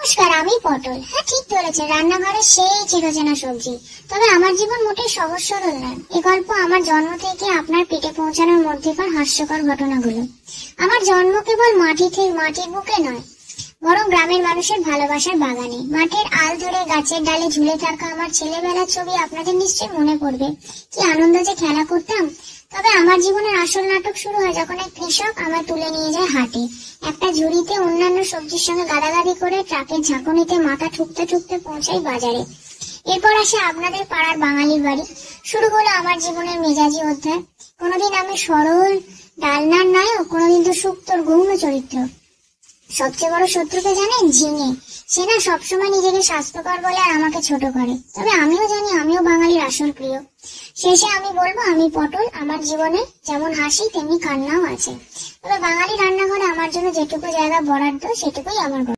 নমস্কার, আমি পটল। হ্যাঁ, ঠিক ধরেছে, রান্নাঘরে সেই চিরচেনা সবজি। তবে আমার জীবন মোটেই সহজ সরল নয়। এ গল্প আমার জন্ম থেকে আপনার পেটে পৌঁছানোর মধ্যেকার হাস্যকর ঘটনাগুলো। আমার জন্ম কেবল মাটির বুকে নয়, বরং গ্রামের মানুষের ভালোবাসার বাগানে। মাঠের আল ধরে গাছের ডালে ঝুলে থাকা আমার ছেলেবেলার ছবি আপনাদের নিশ্চয়ই মনে পড়বে। কি আনন্দ যে খেলা করতাম। তবে আমার জীবনের আসল নাটক শুরু হয় যখন এক কৃষক আমায় তুলে নিয়ে যায় হাটে। একটা ঝুড়িতে অন্যান্য সবজির সঙ্গে গাদাগাদি করে ট্রাকের ঝাঁকুনিতে মাথা ঠুকতে ঠুকতে পৌঁছাই বাজারে। এরপর আসে আপনাদের পাড়ার বাঙালির বাড়ি। শুরু হলো আমার জীবনের মেজাজি অধ্যায়। কোনোদিন আমি সরল ডালনার নায়ক, কোনোদিন তো সুপ্তর গৌণ চরিত্র। সবচেয়ে বড় শত্রুকে জানেন? ঝিঙে। সে না সবসময় নিজেকে স্বাস্থ্যকর বলে আর আমাকে ছোট করে। তবে আমিও জানি আমিও বাঙালির আসল প্রিয়। শেষে আমি বলবো আমি পটল। আমার জীবনে যেমন হাসি তেমনি কান্নাও আছে। তবে বাঙালি রান্নাঘরে আমার জন্য যেটুকু জায়গা বরাদ্দ সেটুকুই আমার গল্প।